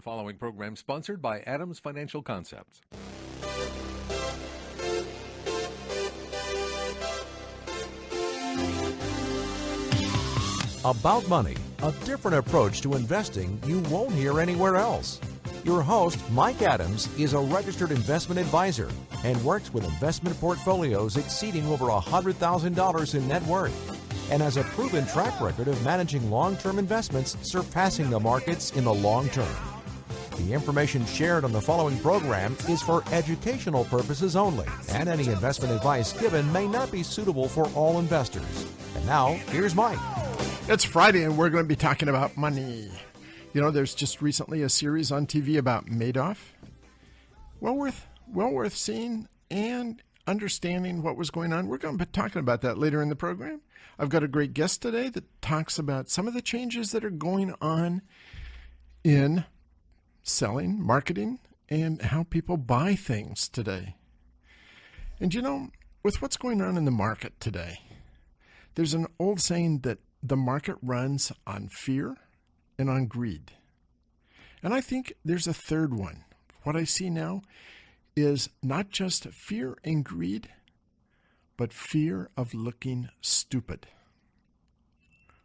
The following program sponsored by Adams Financial Concepts. About Money, a different approach to investing you won't hear anywhere else. Your host, Mike Adams, is a registered investment advisor and works with investment portfolios exceeding over $100,000 in net worth, and has a proven track record of managing long-term investments surpassing the markets in the long term. The information shared on the following program is for educational purposes only, and any investment advice given may not be suitable for all investors. And now, here's Mike. It's Friday, and we're going to be talking about money. You know, there's just recently a series on TV about Madoff. Well worth seeing and understanding what was going on. We're going to be talking about that later in the program. I've got a great guest today that talks about some of the changes that are going on in selling, marketing, and how people buy things today. And you know, with what's going on in the market today, there's an old saying that the market runs on fear and on greed. And I think there's a third one. What I see now is not just fear and greed, but fear of looking stupid.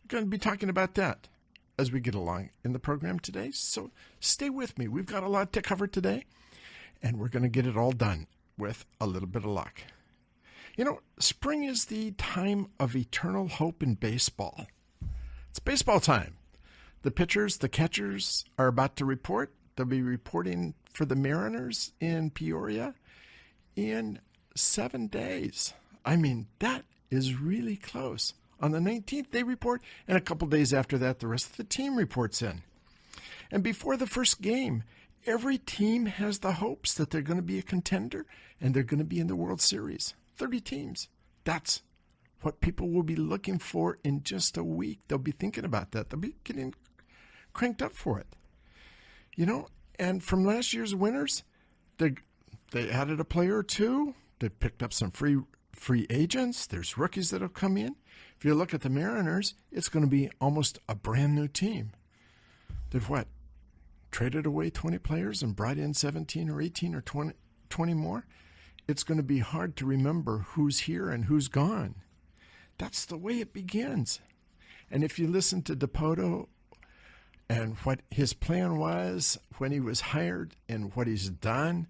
We're going to be talking about that as we get along in the program today. So stay with me. We've got a lot to cover today, and we're going to get it all done with a little bit of luck. You know, spring is the time of eternal hope in baseball. It's baseball time. The pitchers, the catchers are about to report. They'll be reporting for the Mariners in Peoria in 7 days. I mean, that is really close. On the 19th, they report, and a couple days after that, the rest of the team reports in. And before the first game, every team has the hopes that they're going to be a contender and they're going to be in the World Series. 30 teams. That's what people will be looking for in just a week. They'll be thinking about that. They'll be getting cranked up for it. You know, and from last year's winners, they added a player or two. They picked up some free agents. There's rookies that have come in. If you look at the Mariners, it's going to be almost a brand new team. They've traded away 20 players and brought in 17 or 18 or 20 more. It's going to be hard to remember who's here and who's gone. That's the way it begins. And if you listen to Dipoto and what his plan was when he was hired and what he's done,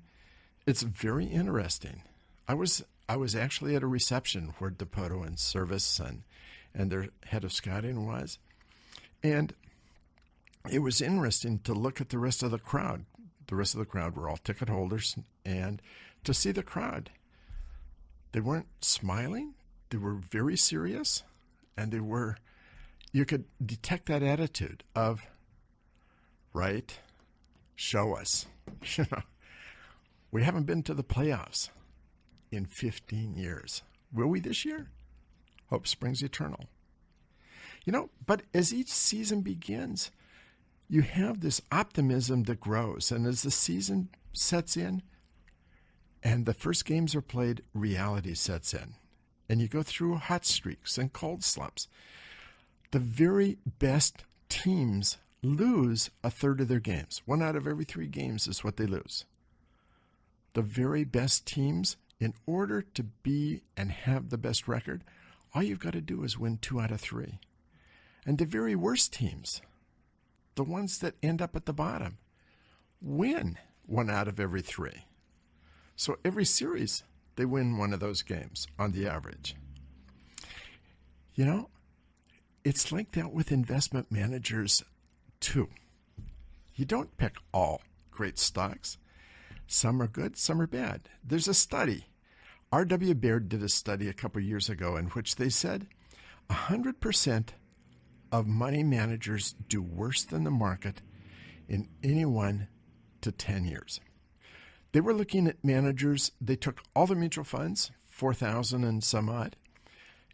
it's very interesting. I was actually at a reception where Dipoto and Service and their head of scouting was. And it was interesting to look at the rest of the crowd. The rest of the crowd were all ticket holders, and to see the crowd, they weren't smiling. They were very serious, and you could detect that attitude of, right, show us. You know, we haven't been to the playoffs in 15 years. Will we this year? Hope springs eternal. You know, but as each season begins, you have this optimism that grows, and as the season sets in and the first games are played, reality sets in. And you go through hot streaks and cold slumps. The very best teams lose a third of their games. 1 out of every 3 games is what they lose. The very best teams, in order to be and have the best record, all you've got to do is win 2 out of 3. And the very worst teams, the ones that end up at the bottom, win 1 out of every 3. So every series, they win one of those games on the average. You know, it's like that with investment managers too. You don't pick all great stocks. Some are good, some are bad. There's a study. R.W. Baird did a study a couple years ago in which they said 100% of money managers do worse than the market in any 1 to 10 years. They were looking at managers. They took all the mutual funds, 4,000 and some odd,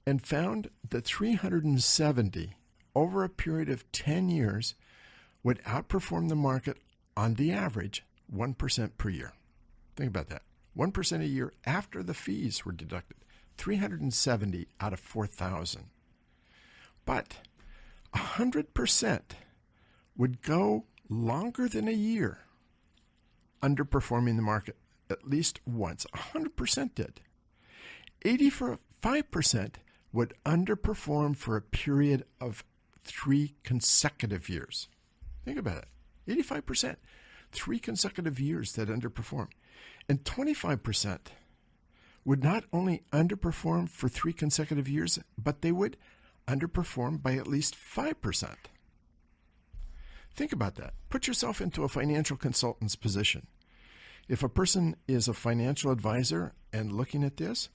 and found that 370 over a period of 10 years would outperform the market on the average 1% per year. Think about that. 1% a year after the fees were deducted. 370 out of 4,000. But 100% would go longer than a year underperforming the market at least once. 100% did. 85% would underperform for a period of 3 consecutive years. Think about it. 85%. 3 consecutive years that underperform. And 25% would not only underperform for 3 consecutive years, but they would underperform by at least 5%. Think about that. Put yourself into a financial consultant's position. If a person is a financial advisor and looking at this,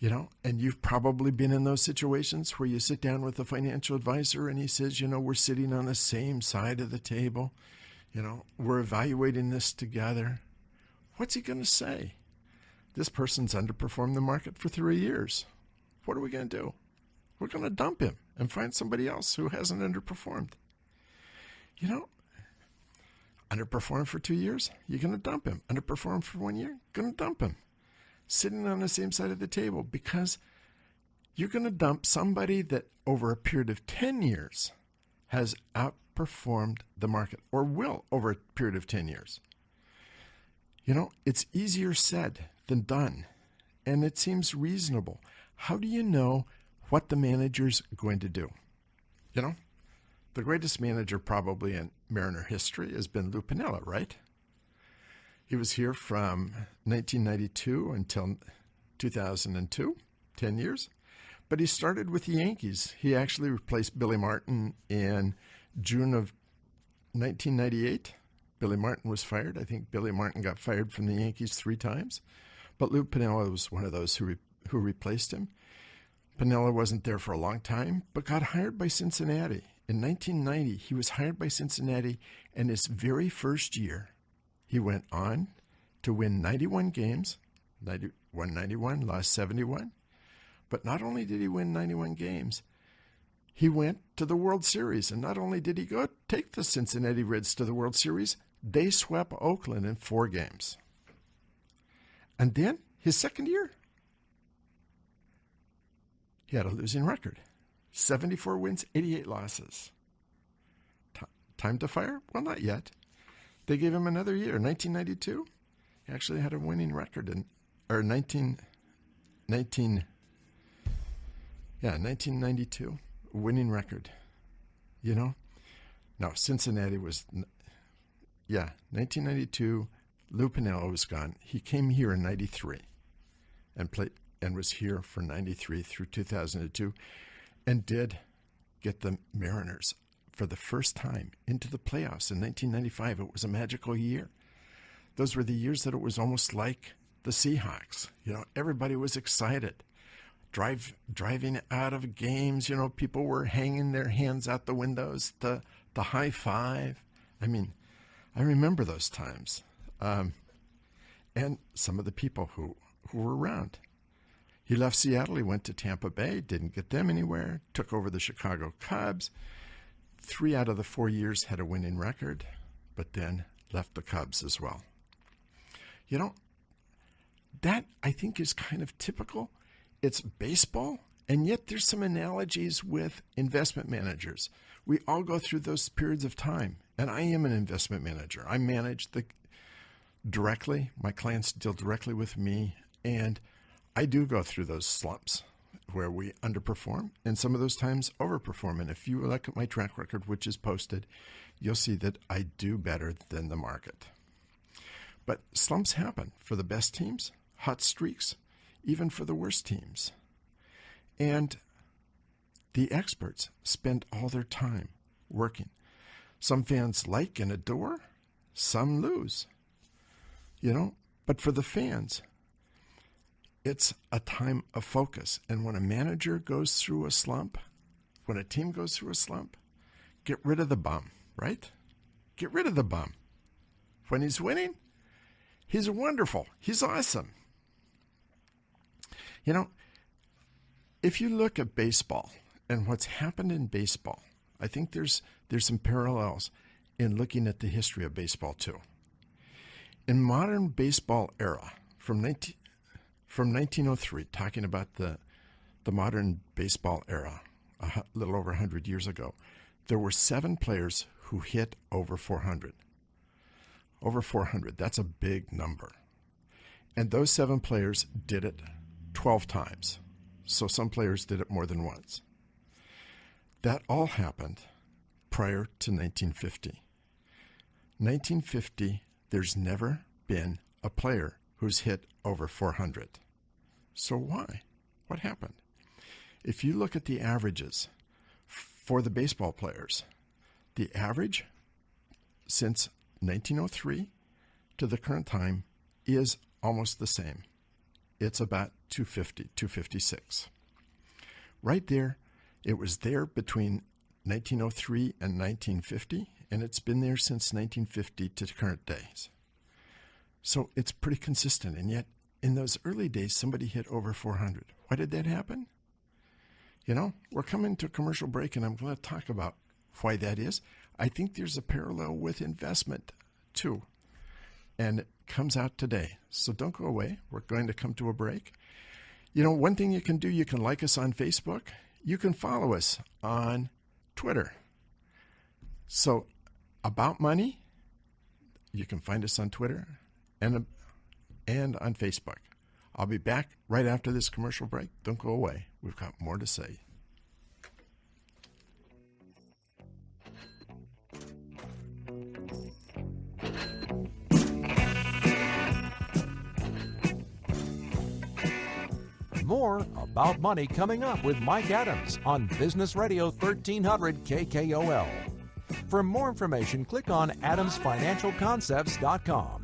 and you've probably been in those situations where you sit down with a financial advisor and he says, we're sitting on the same side of the table. We're evaluating this together. What's he going to say? This person's underperformed the market for 3 years. What are we going to do? We're going to dump him and find somebody else who hasn't underperformed. Underperformed for 2 years, you're going to dump him. Underperformed for 1 year, going to dump him. Sitting on the same side of the table, because you're going to dump somebody that over a period of 10 years has outperformed the market, or will over a period of 10 years. It's easier said than done, and it seems reasonable. How do you know what the manager's going to do? The greatest manager probably in Mariner history has been Lou Piniella, right? He was here from 1992 until 2002, 10 years. But he started with the Yankees. He actually replaced Billy Martin in June of 1998. Billy Martin was fired. I think Billy Martin got fired from the Yankees 3 times. But Lou Piniella was one of those who replaced him. Piniella wasn't there for a long time, but got hired by Cincinnati. In 1990, he was hired by Cincinnati, and his very first year, he went on to win 91 games, won 91, lost 71. But not only did he win 91 games, he went to the World Series. And not only did he go take the Cincinnati Reds to the World Series, they swept Oakland in 4 games. And then his second year, he had a losing record. 74 wins, 88 losses. Time to fire? Well, not yet. They gave him another year. 1992, he actually had a winning record. 1992, winning record. No, Cincinnati was, 1992, Lou Piniella was gone. He came here in 93 and was here for 93 through 2002. And did get the Mariners for the first time into the playoffs in 1995. It was a magical year. Those were the years that it was almost like the Seahawks. Everybody was excited. Driving out of games, people were hanging their hands out the windows, the high five. I remember those times. And some of the people who were around. He left Seattle, he went to Tampa Bay, didn't get them anywhere, took over the Chicago Cubs. 3 out of the 4 years had a winning record, but then left the Cubs as well. That I think is kind of typical. It's baseball, and yet there's some analogies with investment managers. We all go through those periods of time, and I am an investment manager. I manage directly. My clients deal directly with me, and I do go through those slumps where we underperform and some of those times overperform. And if you look at my track record, which is posted, you'll see that I do better than the market. But slumps happen for the best teams, hot streaks, even for the worst teams. And the experts spend all their time working. Some fans like and adore, some lose. But for the fans, it's a time of focus. And when a manager goes through a slump, when a team goes through a slump, get rid of the bum, right? Get rid of the bum. When he's winning, he's wonderful. He's awesome. If you look at baseball and what's happened in baseball, I think there's some parallels in looking at the history of baseball too. In modern baseball era, from 1903, talking about the modern baseball era, a little over 100 years ago, there were 7 players who hit over 400. Over 400, that's a big number. And those 7 players did it 12 times. So some players did it more than once. That all happened prior to 1950. 1950, there's never been a player who's hit over 400. So why? What happened? If you look at the averages for the baseball players, the average since 1903 to the current time is almost the same. It's about 250, 256. Right there, it was there between 1903 and 1950, and it's been there since 1950 to current days. So it's pretty consistent, and yet in those early days, somebody hit over 400. Why did that happen? You know, we're coming to a commercial break, and I'm going to talk about why that is. I think there's a parallel with investment, too, and it comes out today. So don't go away. We're going to come to a break. You know, one thing you can do, you can like us on Facebook. You can follow us on Twitter. So, About Money, you can find us on Twitter and on Facebook. I'll be back right after this commercial break. Don't go away. We've got more to say. More About Money coming up with Mike Adams on Business Radio 1300 KKOL. For more information, click on adamsfinancialconcepts.com.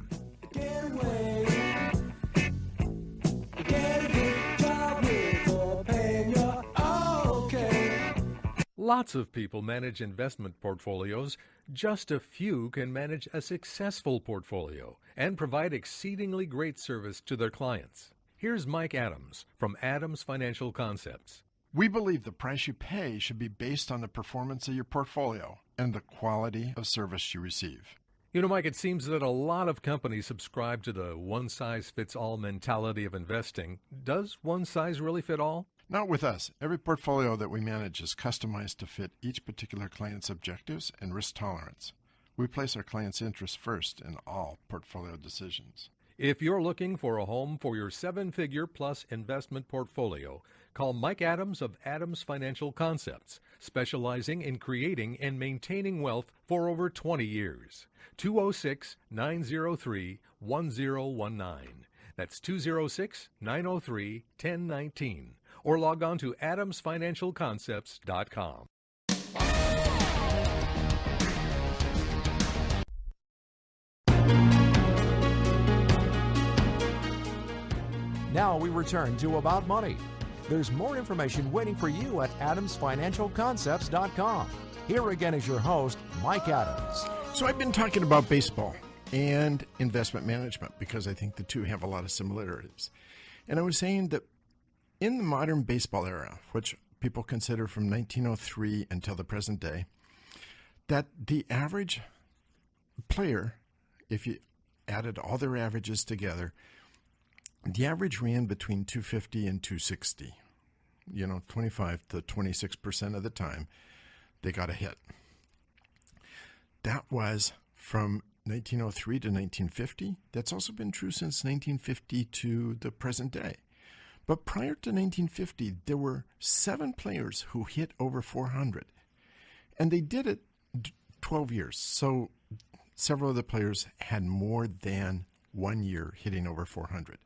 Lots of people manage investment portfolios. Just a few can manage a successful portfolio and provide exceedingly great service to their clients. Here's Mike Adams from Adams Financial Concepts. We believe the price you pay should be based on the performance of your portfolio and the quality of service you receive. You know, Mike, it seems that a lot of companies subscribe to the one-size-fits-all mentality of investing. Does one size really fit all? Not with us. Every portfolio that we manage is customized to fit each particular client's objectives and risk tolerance. We place our client's interests first in all portfolio decisions. If you're looking for a home for your 7-figure plus investment portfolio, call Mike Adams of Adams Financial Concepts, specializing in creating and maintaining wealth for over 20 years. 206-903-1019. That's 206-903-1019. Or log on to adamsfinancialconcepts.com. Now we return to About Money. There's more information waiting for you at adamsfinancialconcepts.com. Here again is your host, Mike Adams. So I've been talking about baseball and investment management because I think the two have a lot of similarities. And I was saying that in the modern baseball era, which people consider from 1903 until the present day, that the average player, if you added all their averages together, the average ran between 250 and 260. 25 to 26% of the time, they got a hit. That was from 1903 to 1950. That's also been true since 1950 to the present day. But prior to 1950, there were 7 players who hit over 400. And they did it 12 years. So several of the players had more than 1 year hitting over 400.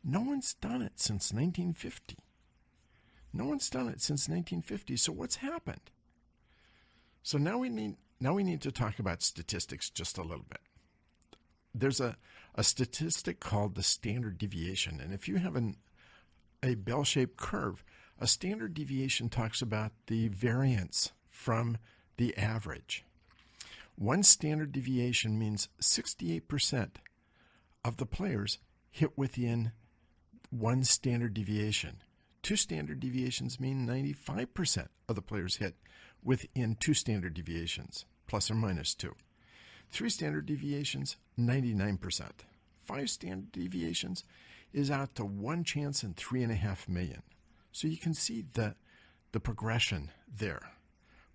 No one's done it since 1950. No one's done it since 1950. So what's happened? So now we need to talk about statistics just a little bit. There's a statistic called the standard deviation. And if you have a bell-shaped curve, a standard deviation talks about the variance from the average. One standard deviation means 68% of the players hit within one standard deviation. 2 standard deviations mean 95% of the players hit within 2 standard deviations, plus or minus 2. 3 standard deviations, 99%. 5 standard deviations is out to 1 chance in 3.5 million. So you can see the progression there.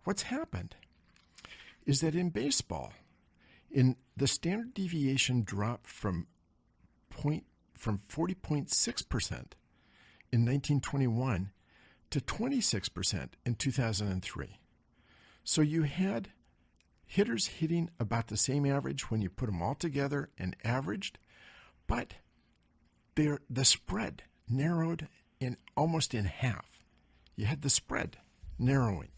What's happened is that in baseball, in the standard deviation dropped from 40.6% in 1921 to 26% in 2003. So you had hitters hitting about the same average when you put them all together and averaged, but the spread narrowed almost in half. You had the spread narrowing.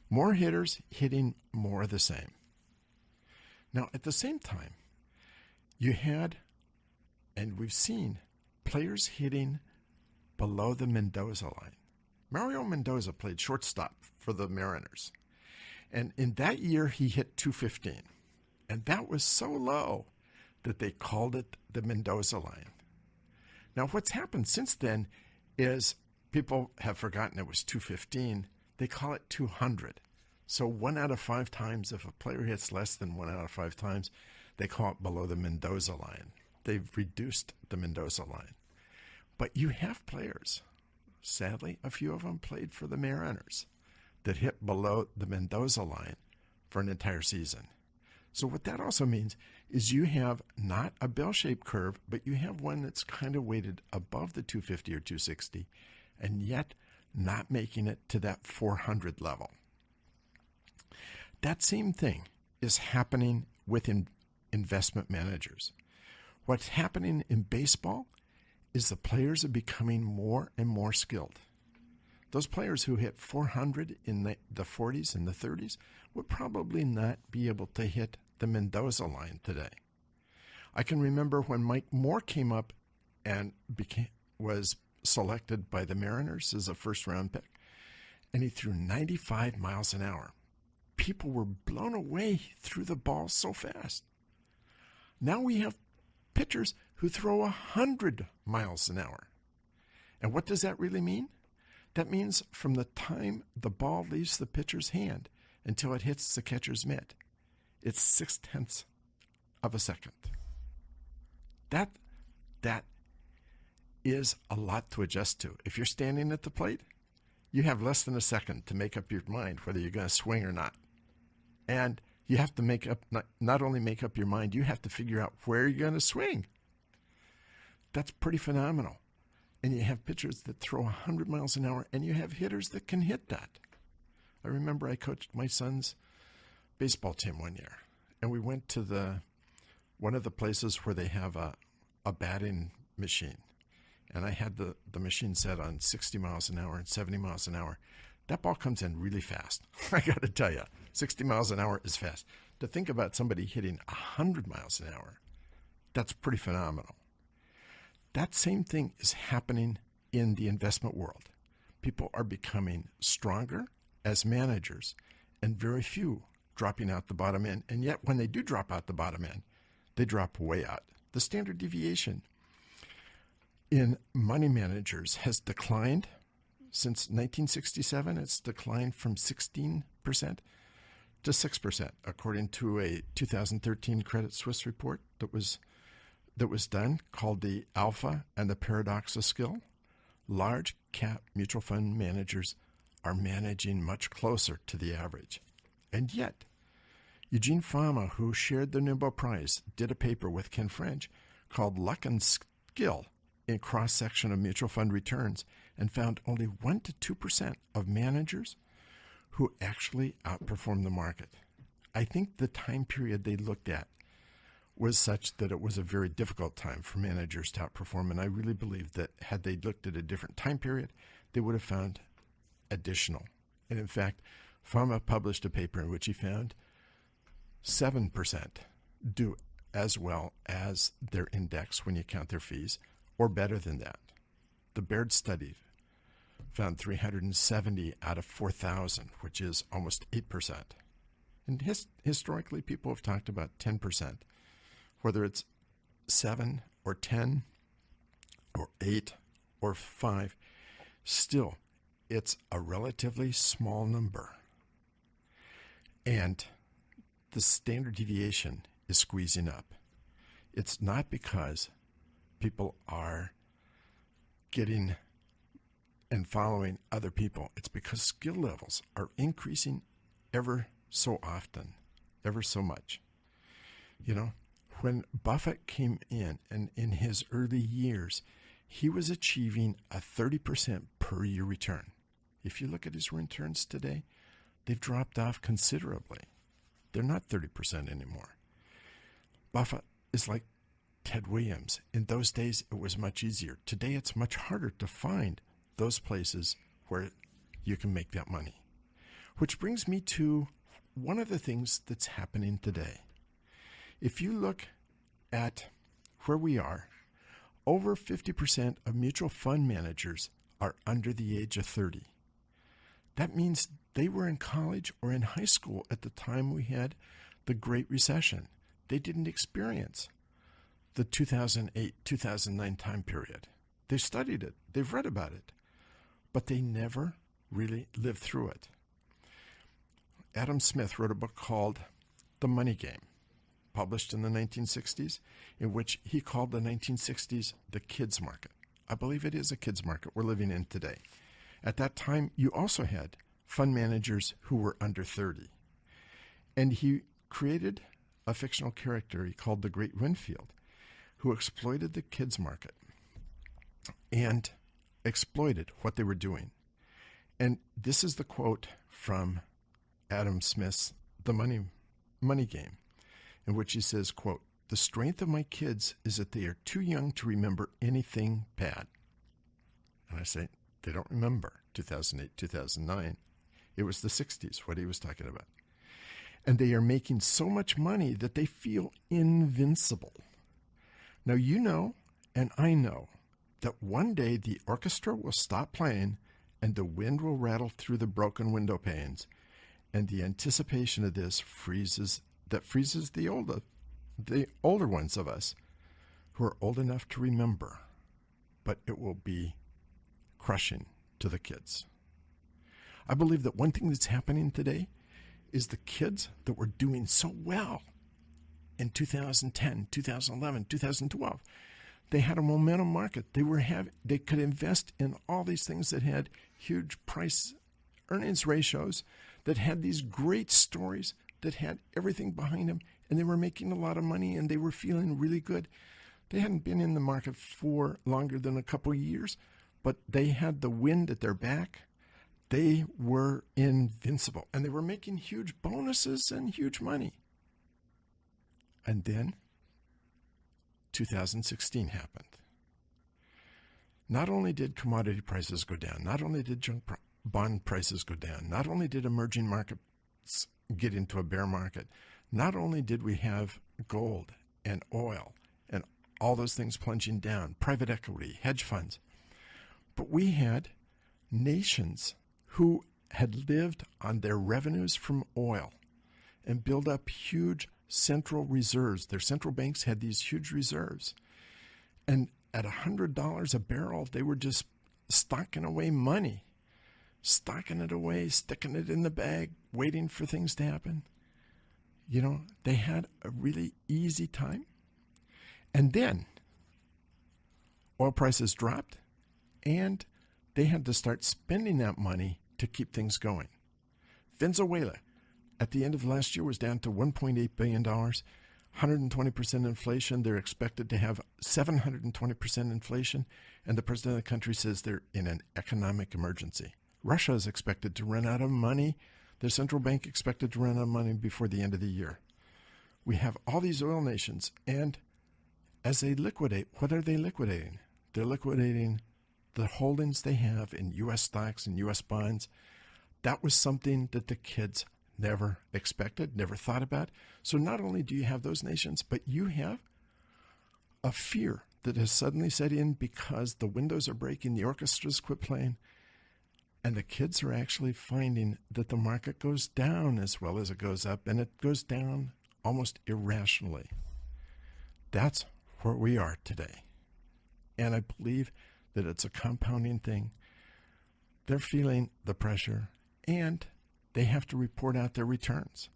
More hitters hitting more of the same. Now, at the same time, you had, and we've seen, players hitting below the Mendoza line. Mario Mendoza played shortstop for the Mariners. And in that year, he hit 215. And that was so low that they called it the Mendoza line. Now, what's happened since then is people have forgotten it was 215. They call it 200. So 1 out of 5 times, if a player hits less than 1 out of 5 times, they call it below the Mendoza line. They've reduced the Mendoza line. But you have players, sadly, a few of them played for the Mariners, that hit below the Mendoza line for an entire season. So what that also means is you have not a bell-shaped curve, but you have one that's kind of weighted above the 250 or 260, and yet not making it to that 400 level. That same thing is happening with investment managers. What's happening in baseball is the players are becoming more and more skilled. Those players who hit 400 in the 40s and the 30s would probably not be able to hit the Mendoza line today. I can remember when Mike Moore came up and was selected by the Mariners as a first-round pick, and he threw 95 miles an hour. People were blown away, threw the ball so fast. Now we have pitchers who throw 100 miles an hour. And what does that really mean? That means from the time the ball leaves the pitcher's hand until it hits the catcher's mitt, it's 0.6 of a second. That is a lot to adjust to. If you're standing at the plate, you have less than a second to make up your mind whether you're going to swing or not. And you have to not only make up your mind, you have to figure out where you're going to swing. That's pretty phenomenal. And you have pitchers that throw 100 miles an hour, and you have hitters that can hit that. I remember I coached my son's baseball team one year, and we went to one of the places where they have a batting machine. And I had the machine set on 60 miles an hour and 70 miles an hour. That ball comes in really fast. I got to tell you, 60 miles an hour is fast. To think about somebody hitting 100 miles an hour, that's pretty phenomenal. That same thing is happening in the investment world. People are becoming stronger as managers, and very few dropping out the bottom end. And yet, when they do drop out the bottom end, they drop way out. The standard deviation in money managers has declined since 1967. It's declined from 16% to 6%, according to a 2013 Credit Suisse report that was done, called the Alpha and the Paradox of Skill. Large cap mutual fund managers are managing much closer to the average. And yet, Eugene Fama, who shared the Nobel Prize, did a paper with Ken French called Luck and Skill in Cross-Section of Mutual Fund Returns, and found only 1 to 2% of managers who actually outperformed the market. I think the time period they looked at was such that it was a very difficult time for managers to outperform, and I really believe that had they looked at a different time period, they would have found additional. And in fact, Fama published a paper in which he found 7% do as well as their index when you count their fees, or better than that. The Baird study found 370 out of 4,000, which is almost 8%. And historically, people have talked about 10%. Whether it's 7 or 10 or 8 or 5, still, it's a relatively small number. And the standard deviation is squeezing up. It's not because people are getting and following other people. It's because skill levels are increasing ever so often, ever so much. You know, when Buffett came in and in his early years, he was achieving a 30% per year return. If you look at his returns today, they've dropped off considerably. They're not 30% anymore. Buffett is like Ted Williams. In those days, it was much easier. Today, it's much harder to find those places where you can make that money. Which brings me to one of the things that's happening today. If you look at where we are, over 50% of mutual fund managers are under the age of 30. That means they were in college or in high school at the time we had the Great Recession. They didn't experience the 2008-2009 time period. They studied it. They've read about it. But they never really lived through it. Adam Smith wrote a book called The Money Game, published in the 1960s, in which he called the 1960s the kids market. I believe it is a kids market we're living in today. At that time, you also had fund managers who were under 30. And he created a fictional character he called the Great Winfield, who exploited the kids market and exploited what they were doing. And this is the quote from Adam Smith's The Money Game, in which he says, quote, "The strength of my kids is that they are too young to remember anything bad." And I say, they don't remember 2008, 2009. It was the 60s, what he was talking about. And they are making so much money that they feel invincible. Now, you know, and I know, that one day the orchestra will stop playing and the wind will rattle through the broken window panes. And the anticipation of this freezes the older ones of us who are old enough to remember. But it will be crushing to the kids. I believe that one thing that's happening today is the kids that were doing so well in 2010, 2011, 2012. They had a momentum market. They could invest in all these things that had huge price earnings ratios, that had these great stories, that had everything behind them, and they were making a lot of money and they were feeling really good. They hadn't been in the market for longer than a couple of years, but they had the wind at their back. They were invincible, and they were making huge bonuses and huge money. And then 2016 happened. Not only did commodity prices go down, not only did junk bond prices go down, not only did emerging markets get into a bear market, not only did we have gold and oil and all those things plunging down, private equity, hedge funds, but we had nations who had lived on their revenues from oil and built up huge central reserves. Their central banks had these huge reserves. And at $100 a barrel, they were just stocking away money, stocking it away, sticking it in the bag, waiting for things to happen. You know, they had a really easy time. And then oil prices dropped, and they had to start spending that money to keep things going. Venezuela, at the end of last year, was down to $1.8 billion, 120% inflation. They're expected to have 720% inflation, and the president of the country says they're in an economic emergency. Russia is expected to run out of money. The central bank expected to run out of money before the end of the year. We have all these oil nations, and as they liquidate, what are they liquidating? They're liquidating the holdings they have in U.S. stocks and U.S. bonds. That was something that the kids never expected, never thought about. So not only do you have those nations, but you have a fear that has suddenly set in because the windows are breaking, the orchestras quit playing, and the kids are actually finding that the market goes down as well as it goes up, and it goes down almost irrationally. That's where we are today. And I believe that it's a compounding thing. They're feeling the pressure, and they have to report out their returns.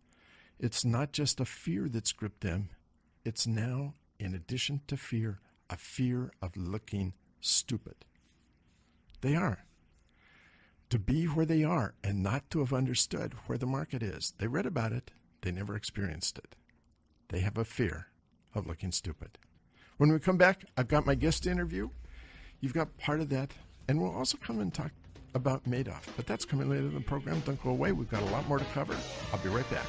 It's not just a fear that's gripped them. It's now, in addition to fear, a fear of looking stupid. They are. To be where they are and not to have understood where the market is. They read about it. They never experienced it. They have a fear of looking stupid. When we come back, I've got my guest interview. You've got part of that. And we'll also come and talk about Madoff. But that's coming later in the program. Don't go away. We've got a lot more to cover. I'll be right back.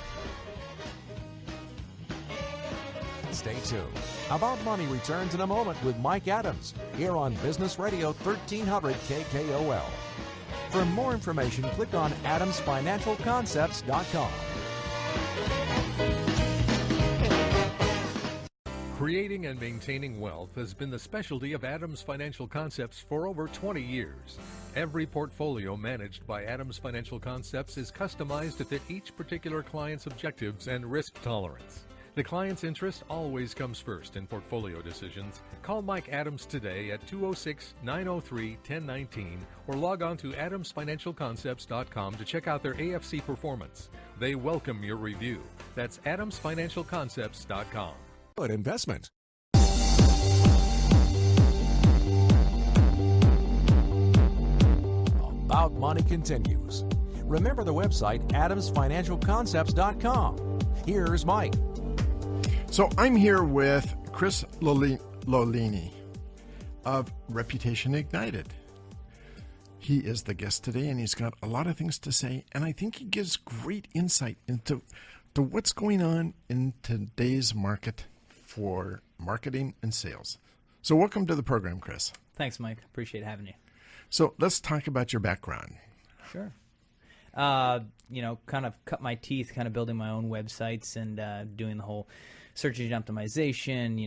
Stay tuned. About Money returns in a moment with Mike Adams here on Business Radio 1300 KKOL. For more information, click on adamsfinancialconcepts.com. Creating and maintaining wealth has been the specialty of Adams Financial Concepts for over 20 years. Every portfolio managed by Adams Financial Concepts is customized to fit each particular client's objectives and risk tolerance. The client's interest always comes first in portfolio decisions. Call Mike Adams today at 206-903-1019 or log on to adamsfinancialconcepts.com to check out their AFC performance. They welcome your review. That's adamsfinancialconcepts.com. Good investment. About Money continues. Remember the website adamsfinancialconcepts.com. Here's Mike. So I'm here with Chris Lolini of Reputation Ignited. He is the guest today, and he's got a lot of things to say, and I think he gives great insight into what's going on in today's market for marketing and sales. So welcome to the program, Chris. Thanks, Mike. Appreciate having you. So let's talk about your background. Sure. Kind of cut my teeth kind of building my own websites and doing the whole search engine optimization,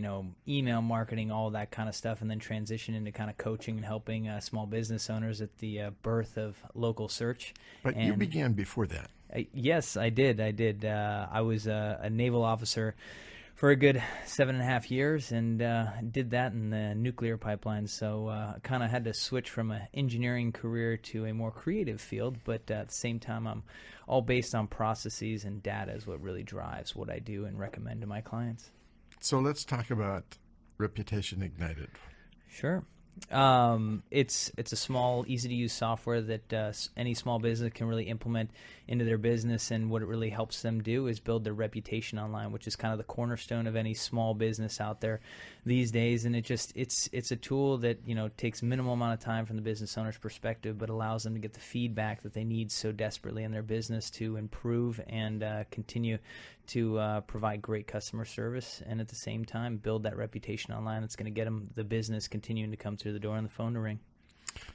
email marketing, all that kind of stuff, and then transition into kind of coaching and helping small business owners at the birth of local search. But you began before that. Yes, I did. I was a naval officer for a good 7.5 years and did that in the nuclear pipeline. So I kind of had to switch from an engineering career to a more creative field, but at the same time, I'm all based on processes, and data is what really drives what I do and recommend to my clients. So let's talk about Reputation Ignited. Sure. It's a small, easy-to-use software that any small business can really implement into their business, and what it really helps them do is build their reputation online, which is kind of the cornerstone of any small business out there these days. And it's a tool that takes minimal amount of time from the business owner's perspective, but allows them to get the feedback that they need so desperately in their business to improve and continue to provide great customer service, and at the same time build that reputation online. It's going to get them the business continuing to come through the door and the phone to ring.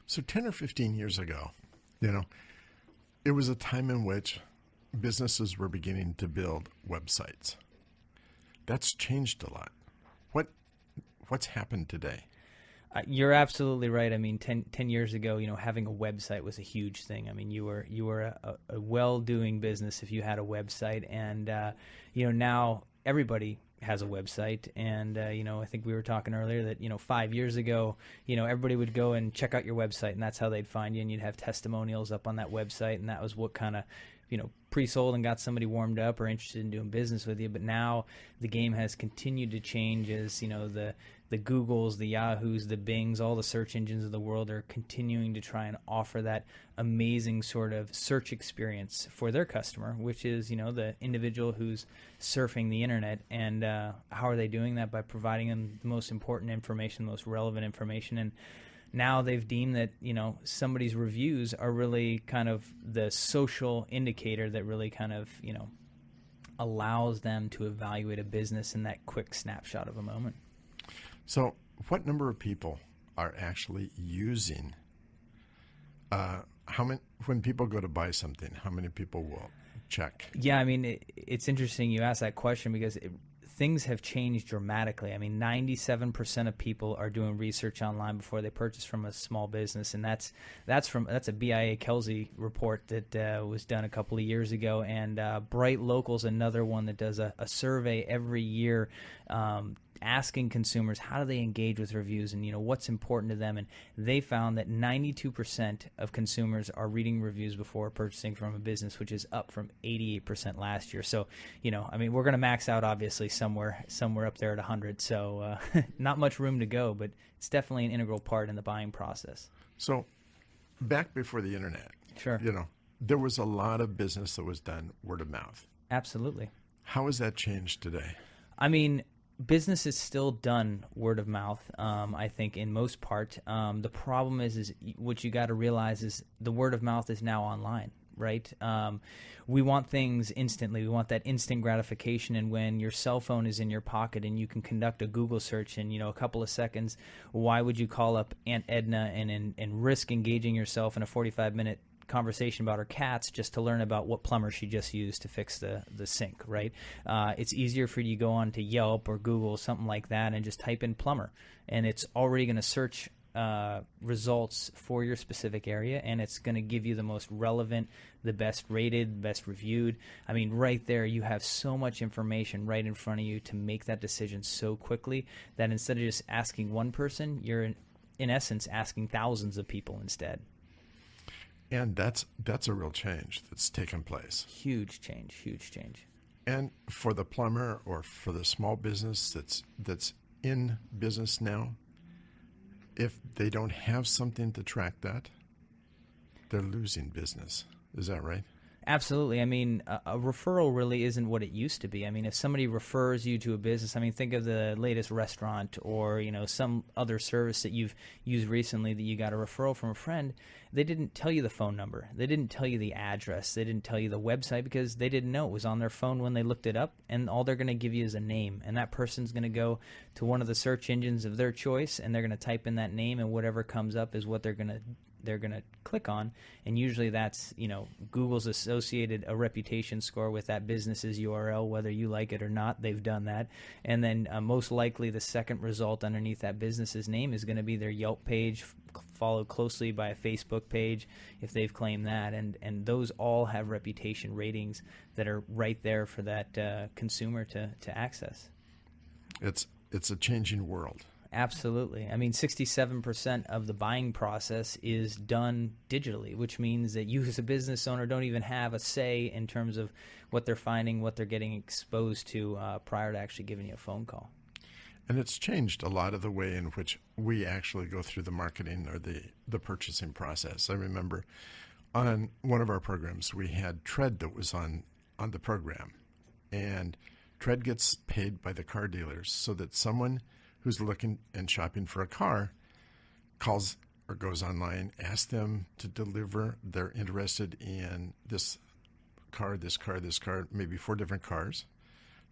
So 10 or 15 years ago, it was a time in which businesses were beginning to build websites. That's changed a lot. What's happened today? You're absolutely right. I mean, 10 years ago, having a website was a huge thing. I mean, you were a well-doing business if you had a website, and now everybody has a website. And I think we were talking earlier that 5 years ago, everybody would go and check out your website, and that's how they'd find you, and you'd have testimonials up on that website, and that was what kind of pre-sold and got somebody warmed up or interested in doing business with you. But now the game has continued to change as the Googles, the Yahoos, the Bings, all the search engines of the world are continuing to try and offer that amazing sort of search experience for their customer, which is the individual who's surfing the internet. And how are they doing that? By providing them the most important information, the most relevant information. And now they've deemed that somebody's reviews are really kind of the social indicator that really kind of allows them to evaluate a business in that quick snapshot of a moment. So what number of people are actually using when people go to buy something, how many people will check? Yeah, I mean, it's interesting you ask that question because things have changed dramatically. I mean, 97% of people are doing research online before they purchase from a small business, and that's a BIA Kelsey report that was done a couple of years ago. And Bright Local's another one that does a survey every year, asking consumers how do they engage with reviews and what's important to them, and they found that 92% of consumers are reading reviews before purchasing from a business, which is up from 88% last year. So I mean, we're going to max out obviously somewhere up there at 100, so not much room to go, but it's definitely an integral part in the buying process. So back before the internet, sure, there was a lot of business that was done word of mouth. Absolutely. How has that changed today? I mean, business is still done word of mouth, I think, in most part. The problem is what you got to realize is the word of mouth is now online, right? We want things instantly. We want that instant gratification. And when your cell phone is in your pocket and you can conduct a Google search in, a couple of seconds, why would you call up Aunt Edna and risk engaging yourself in a 45-minute conversation about her cats just to learn about what plumber she just used to fix the sink, right? It's easier for you to go on to Yelp or Google, something like that, and just type in plumber, and it's already going to search results for your specific area, and it's going to give you the most relevant, the best rated, best reviewed. I mean, right there you have so much information right in front of you to make that decision so quickly that instead of just asking one person, you're in essence asking thousands of people instead. And that's a real change that's taken place. Huge change, huge change. And for the plumber or for the small business that's in business now, if they don't have something to track that, they're losing business. Is that right? Absolutely. I mean, a referral really isn't what it used to be. I mean, if somebody refers you to a business, I mean, think of the latest restaurant or, some other service that you've used recently that you got a referral from a friend. They didn't tell you the phone number. They didn't tell you the address. They didn't tell you the website because they didn't know. It was on their phone when they looked it up, and all they're going to give you is a name. And that person's going to go to one of the search engines of their choice, and they're going to type in that name, and whatever comes up is what they're going to click on. And usually that's, Google's associated a reputation score with that business's URL, whether you like it or not. They've done that. And then most likely the second result underneath that business's name is going to be their Yelp page, followed closely by a Facebook page if they've claimed that. And those all have reputation ratings that are right there for that consumer to access. It's a changing world. Absolutely. I mean, 67% of the buying process is done digitally, which means that you as a business owner don't even have a say in terms of what they're finding, what they're getting exposed to prior to actually giving you a phone call. And it's changed a lot of the way in which we actually go through the marketing or the purchasing process. I remember on one of our programs, we had Tread that was on the program. And Tread gets paid by the car dealers so that someone who's looking and shopping for a car calls or goes online, asks them to deliver. They're interested in this car, maybe 4 different cars.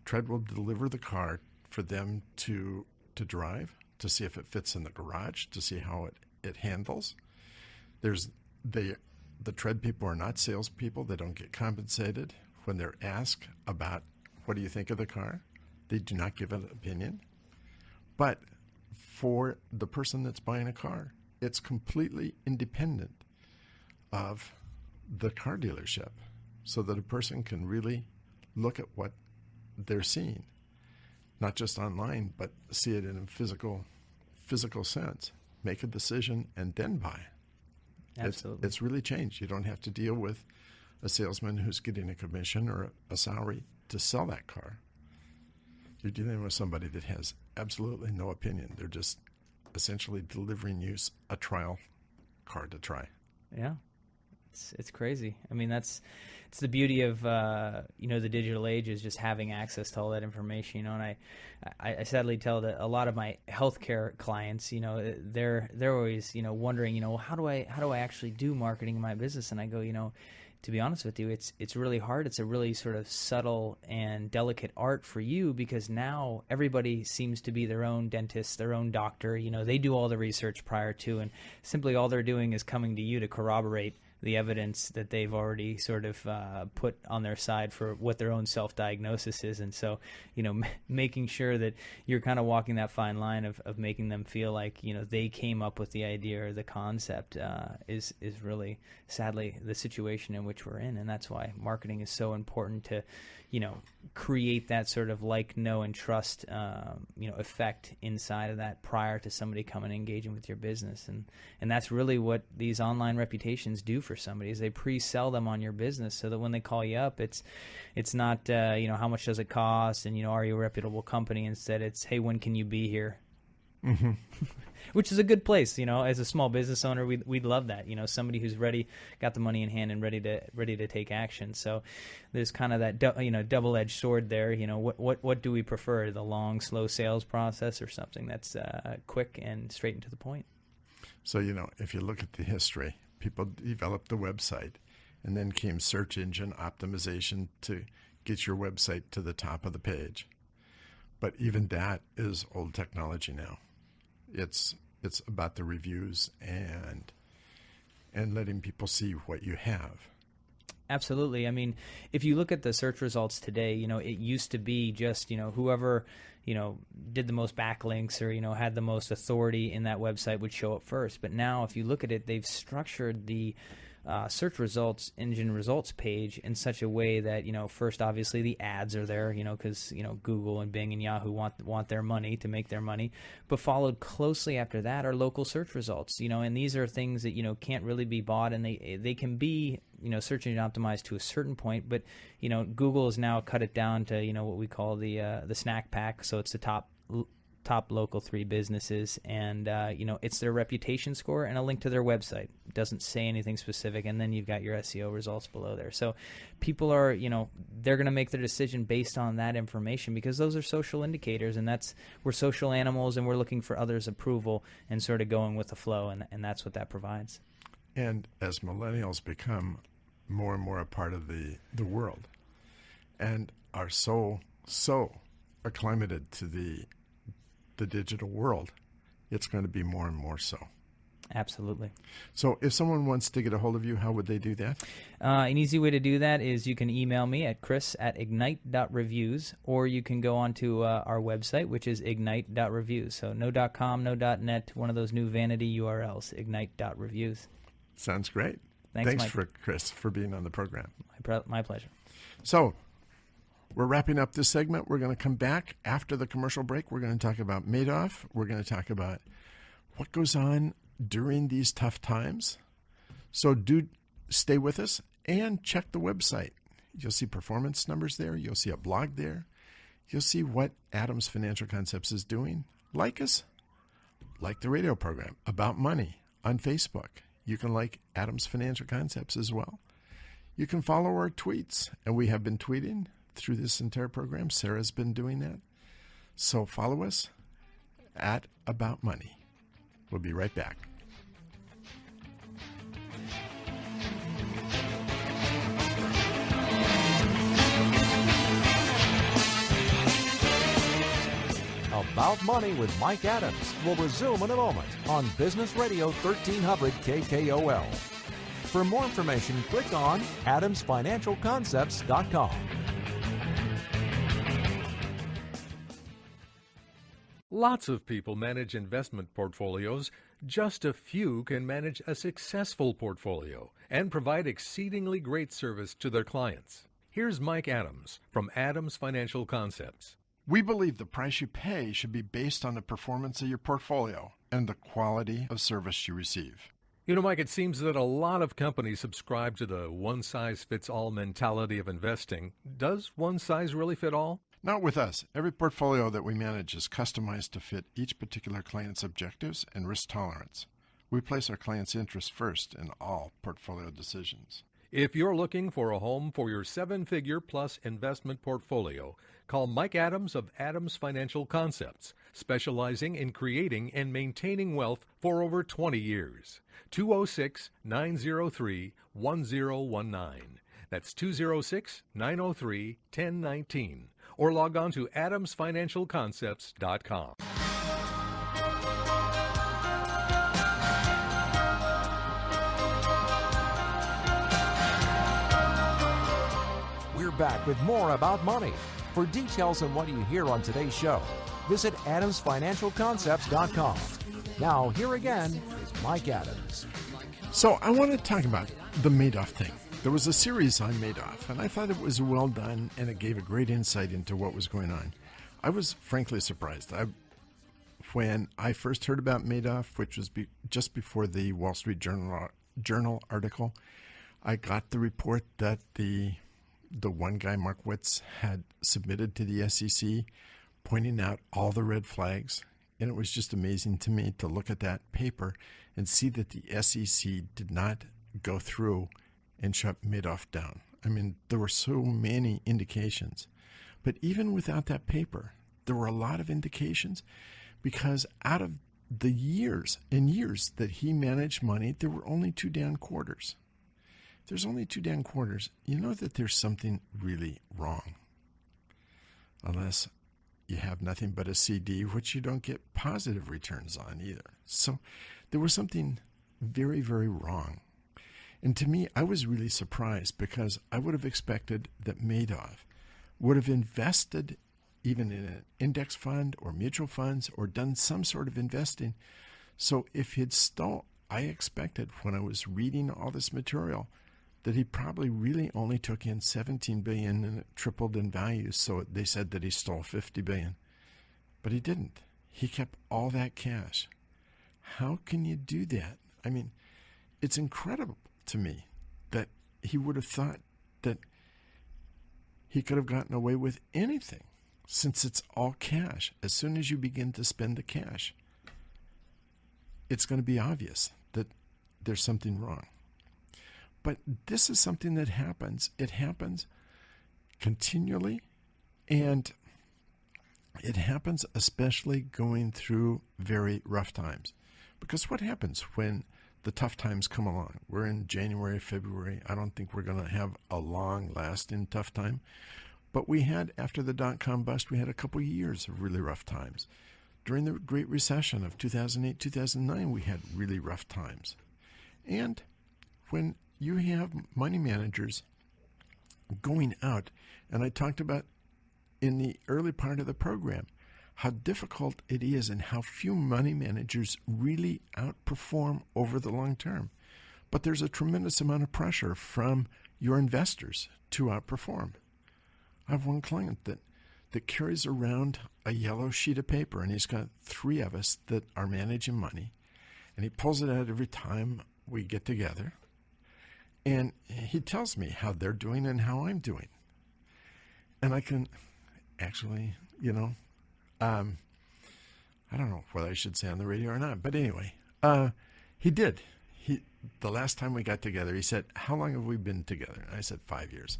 Tread will deliver the car for them to drive, to see if it fits in the garage, to see how it handles. The Tread people are not salespeople. They don't get compensated. When they're asked about what do you think of the car, they do not give an opinion. But for the person that's buying a car, it's completely independent of the car dealership, so that a person can really look at what they're seeing, not just online, but see it in a physical sense, make a decision, and then buy. Absolutely. It's really changed. You don't have to deal with a salesman who's getting a commission or a salary to sell that car. You're dealing with somebody that has absolutely no opinion. They're just essentially delivering you a trial car to try. Yeah, it's crazy. I mean, it's the beauty of the digital age is just having access to all that information. And I sadly tell that a lot of my healthcare clients, they're always wondering, how do I actually do marketing in my business? And I go, to be honest with you, it's really hard. It's a really sort of subtle and delicate art for you, because now everybody seems to be their own dentist, their own doctor. They do all the research prior to, and simply all they're doing is coming to you to corroborate the evidence that they've already sort of put on their side for what their own self-diagnosis is. And so, making sure that you're kind of walking that fine line of making them feel like, they came up with the idea or the concept is really, sadly, the situation in which we're in. And that's why marketing is so important to, create that sort of like, know, and trust, effect inside of that prior to somebody coming and engaging with your business. And that's really what these online reputations do for somebody, is they pre-sell them on your business so that when they call you up, it's not, how much does it cost and, are you a reputable company? Instead, it's, hey, when can you be here? Which is a good place, as a small business owner, we'd love that, somebody who's ready, got the money in hand and ready to take action. So there's kind of that double-edged sword there. What do we prefer, the long, slow sales process or something that's quick and straight and to the point? So, if you look at the history, people developed the website, and then came search engine optimization to get your website to the top of the page. But even that is old technology now. It's about the reviews and letting people see what you have. Absolutely. I mean, if you look at the search results today, it used to be just, whoever, did the most backlinks or, had the most authority in that website would show up first. But now if you look at it, they've structured the search results, engine results page in such a way that, first, obviously the ads are there, because, Google and Bing and Yahoo want their money to make their money. But followed closely after that are local search results, and these are things that, can't really be bought, and they can be, search engine optimized to a certain point. But, Google has now cut it down to, what we call the snack pack. So it's the top local 3 businesses, and it's their reputation score and a link to their website. It doesn't say anything specific, and then you've got your SEO results below there. So people are, they're going to make their decision based on that information, because those are social indicators, and we're social animals, and we're looking for others' approval and sort of going with the flow, and that's what that provides. And as millennials become more and more a part of the world and are so acclimated to the digital world, it's going to be more and more so. Absolutely. So if someone wants to get a hold of you, how would they do that? An easy way to do that is you can email me at chris@ignite.reviews, or you can go onto our website, which is ignite.reviews. So no .com, no .net, one of those new vanity URLs, ignite.reviews. Sounds great. Thanks Mike. For Chris for being on the program. My pleasure. So we're wrapping up this segment. We're going to come back after the commercial break. We're going to talk about Madoff. We're going to talk about what goes on during these tough times. So do stay with us and check the website. You'll see performance numbers there. You'll see a blog there. You'll see what Adams Financial Concepts is doing. Like us. Like the radio program About Money on Facebook. You can like Adams Financial Concepts as well. You can follow our tweets, and we have been tweeting through this entire program. Sarah's been doing that. So follow us at About Money. We'll be right back. About Money with Mike Adams will resume in a moment on Business Radio 1300 KKOL. For more information, click on adamsfinancialconcepts.com. Lots of people manage investment portfolios. Just a few can manage a successful portfolio and provide exceedingly great service to their clients. Here's Mike Adams from Adams Financial Concepts. We believe the price you pay should be based on the performance of your portfolio and the quality of service you receive. Mike, it seems that a lot of companies subscribe to the one-size-fits-all mentality of investing. Does one size really fit all? Not with us. Every portfolio that we manage is customized to fit each particular client's objectives and risk tolerance. We place our clients' interests first in all portfolio decisions. If you're looking for a home for your 7-figure plus investment portfolio, call Mike Adams of Adams Financial Concepts, specializing in creating and maintaining wealth for over 20 years. 206-903-1019. That's 206-903-1019. Or log on to adamsfinancialconcepts.com. We're back with more About Money. For details on what you hear on today's show, visit adamsfinancialconcepts.com. Now, here again is Mike Adams. So I want to talk about the Madoff thing. There was a series on Madoff, and I thought it was well done, and it gave a great insight into what was going on. I was frankly surprised. When I first heard about Madoff, which was just before the Wall Street Journal article, I got the report that the one guy, Markowitz, had submitted to the SEC, pointing out all the red flags And it was just amazing to me to look at that paper and see that the SEC did not go through and shut Madoff down. I mean, there were so many indications. But even without that paper, there were a lot of indications, because out of the years and years that he managed money, there were only 2 down quarters. If there's only 2 down quarters, you know that there's something really wrong. Unless you have nothing but a CD, which you don't get positive returns on either. So there was something very, very wrong. And to me, I was really surprised, because I would have expected that Madoff would have invested even in an index fund or mutual funds, or done some sort of investing. So if he'd stole, I expected when I was reading all this material that he probably really only took in $17 billion, and it tripled in value. So they said that he stole $50 billion, but he didn't. He kept all that cash. How can you do that? I mean, it's incredible to me that he would have thought that he could have gotten away with anything, since it's all cash. As soon as you begin to spend the cash, it's going to be obvious that there's something wrong. But this is something that happens. It happens continually, and it happens especially going through very rough times. Because what happens when the tough times come along? We're in January, February. I don't think we're going to have a long-lasting tough time. But we had, after the dot-com bust, we had a couple years of really rough times. During the Great Recession of 2008, 2009, we had really rough times. And when you have money managers going out, and I talked about in the early part of the program how difficult it is and how few money managers really outperform over the long term. But there's a tremendous amount of pressure from your investors to outperform. I have one client that carries around a yellow sheet of paper, and he's got 3 of us that are managing money, and he pulls it out every time we get together, and he tells me how they're doing and how I'm doing. And I can actually, I don't know whether I should say on the radio or not, but anyway, he did. The last time we got together, he said, "How long have we been together?" And I said, 5 years.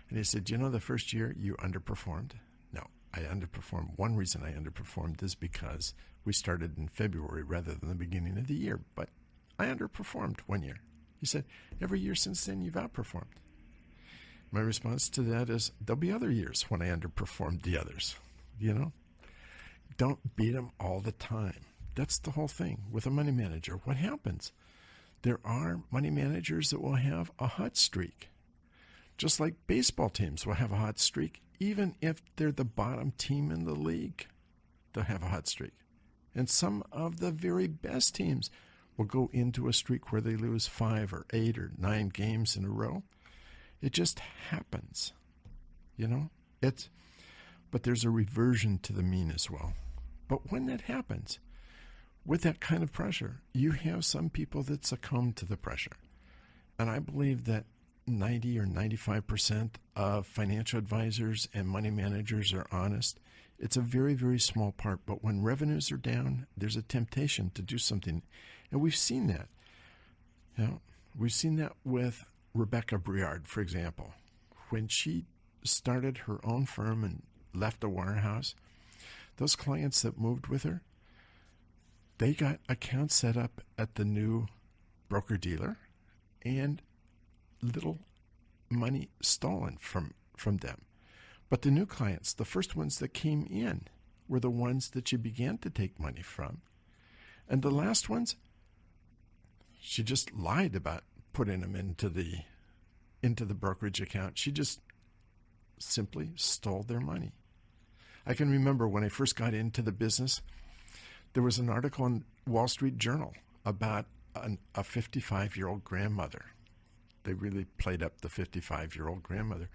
And he said, the first year you underperformed? No, I underperformed. One reason I underperformed is because we started in February rather than the beginning of the year. But I underperformed 1 year. He said, every year since then you've outperformed. My response to that is, there'll be other years when I underperformed the others. Don't beat them all the time. That's the whole thing with a money manager. What happens? There are money managers that will have a hot streak. Just like baseball teams will have a hot streak, even if they're the bottom team in the league, they'll have a hot streak. And some of the very best teams will go into a streak where they lose 5 or 8 or 9 games in a row. It just happens, but there's a reversion to the mean as well. But when that happens, with that kind of pressure, you have some people that succumb to the pressure. And I believe that 90 or 95% of financial advisors and money managers are honest. It's a very, very small part. But when revenues are down, there's a temptation to do something. And we've seen that. We've seen that with Rebecca Briard, for example. When she started her own firm and left the wirehouse, those clients that moved with her, they got accounts set up at the new broker-dealer, and little money stolen from them. But the new clients, the first ones that came in, were the ones that she began to take money from. And the last ones, she just lied about putting them into the brokerage account. She just simply stole their money. I can remember when I first got into the business, there was an article in Wall Street Journal about a 55-year-old grandmother. They really played up the 55-year-old grandmother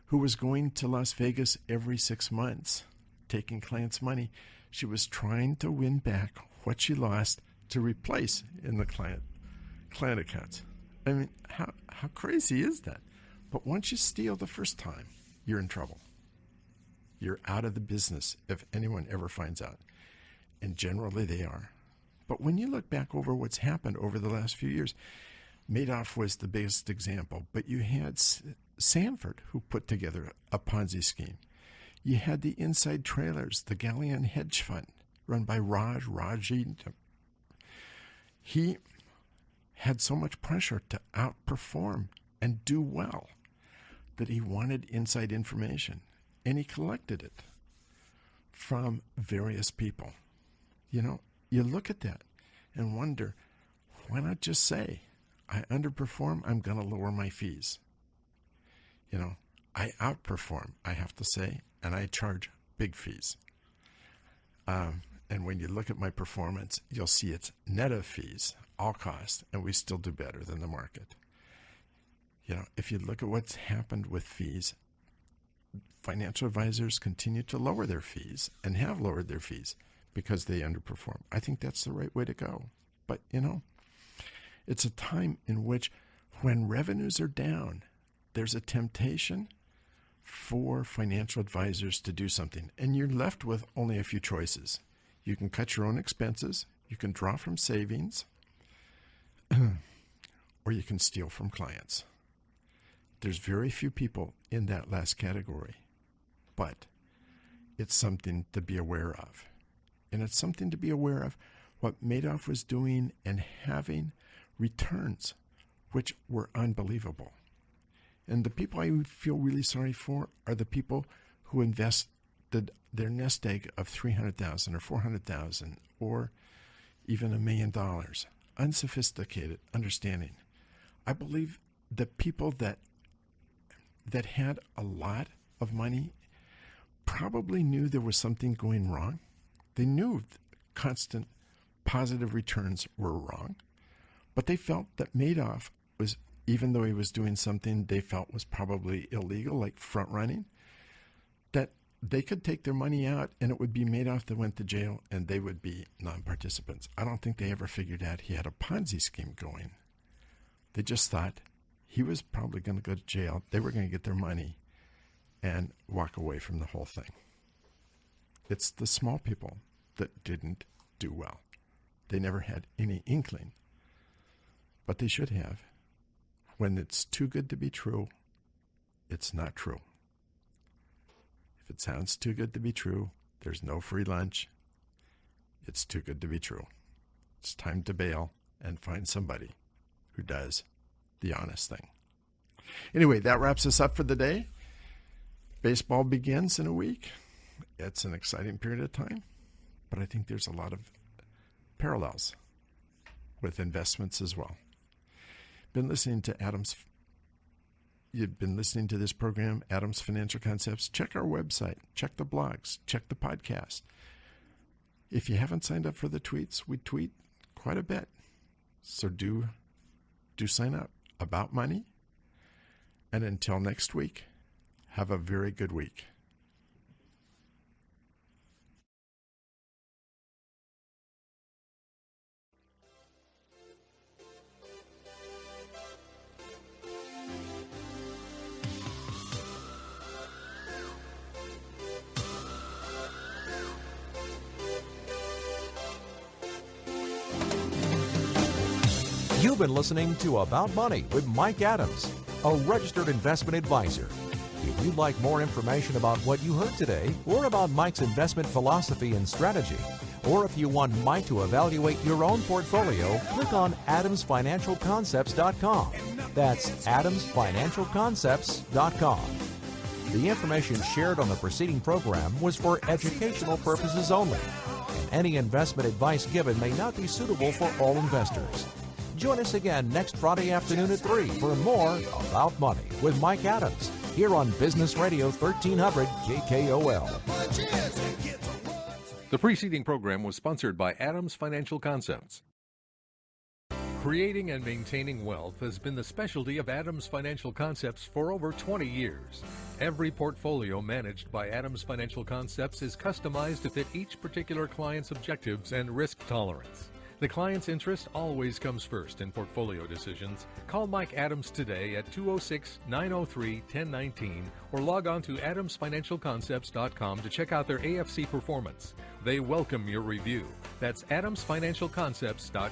who was going to Las Vegas every 6 months, taking clients' money. She was trying to win back what she lost to replace in the client accounts. I mean, how crazy is that? But once you steal the first time, you're in trouble. You're out of the business if anyone ever finds out. and generally they are. But when you look back over what's happened over the last few years, Madoff was the biggest example, but you had Sanford, who put together a Ponzi scheme. You had the Inside Trailers, the Galleon hedge fund, run by Raji. He had so much pressure to outperform and do well that he wanted inside information, and he collected it from various people. You know, you look at that and wonder, why not just say, I underperform, I'm going to lower my fees. You know, I outperform, I have to say, and I charge big fees. And when you look at my performance, you'll see it's net of fees, all costs, and we still do better than the market. You know, if you look at what's happened with fees, financial advisors continue to lower their fees and have lowered their fees because they underperform. I think that's the right way to go. But, you know, it's a time in which when revenues are down, there's a temptation for financial advisors to do something. And you're left with only a few choices. You can cut your own expenses, you can draw from savings, or you can steal from clients. There's very few people in that last category, but it's something to be aware of. And it's something to be aware of what Madoff was doing and having returns, which were unbelievable. And the people I feel really sorry for are the people who invested their nest egg of $300,000 or $400,000 or even $1 million. Unsophisticated understanding. I believe the people that had a lot of money probably knew there was something going wrong. They knew constant positive returns were wrong, but they felt that Madoff was, even though he was doing something they felt was probably illegal, like front running, that they could take their money out and it would be Madoff that went to jail and they would be non-participants. I don't think they ever figured out he had a Ponzi scheme going. They just thought he was probably going to go to jail. They were going to get their money and walk away from the whole thing. It's the small people that didn't do well. They never had any inkling, but they should have. When it's too good to be true, it's not true. If it sounds too good to be true, there's no free lunch. It's too good to be true. It's time to bail and find somebody who does the honest thing. Anyway, that wraps us up for the day. Baseball begins in a week. It's an exciting period of time, but I think there's a lot of parallels with investments as well. You've been listening to this program, Adams Financial Concepts. Check our website, check the blogs, check the podcast. If you haven't signed up for the tweets, we tweet quite a bit. So do sign up about money. And until next week, have a very good week. You've been listening to About Money with Mike Adams, a registered investment advisor. If you'd like more information about what you heard today, or about Mike's investment philosophy and strategy, or if you want Mike to evaluate your own portfolio, click on adamsfinancialconcepts.com. That's adamsfinancialconcepts.com. The information shared on the preceding program was for educational purposes only, and any investment advice given may not be suitable for all investors. Join us again next Friday afternoon at 3 for more About Money with Mike Adams here on Business Radio 1300 KKOL. The preceding program was sponsored by Adams Financial Concepts. Creating and maintaining wealth has been the specialty of Adams Financial Concepts for over 20 years. Every portfolio managed by Adams Financial Concepts is customized to fit each particular client's objectives and risk tolerance. The client's interest always comes first in portfolio decisions. Call Mike Adams today at 206-903-1019 or log on to adamsfinancialconcepts.com to check out their AFC performance. They welcome your review. That's adamsfinancialconcepts.com.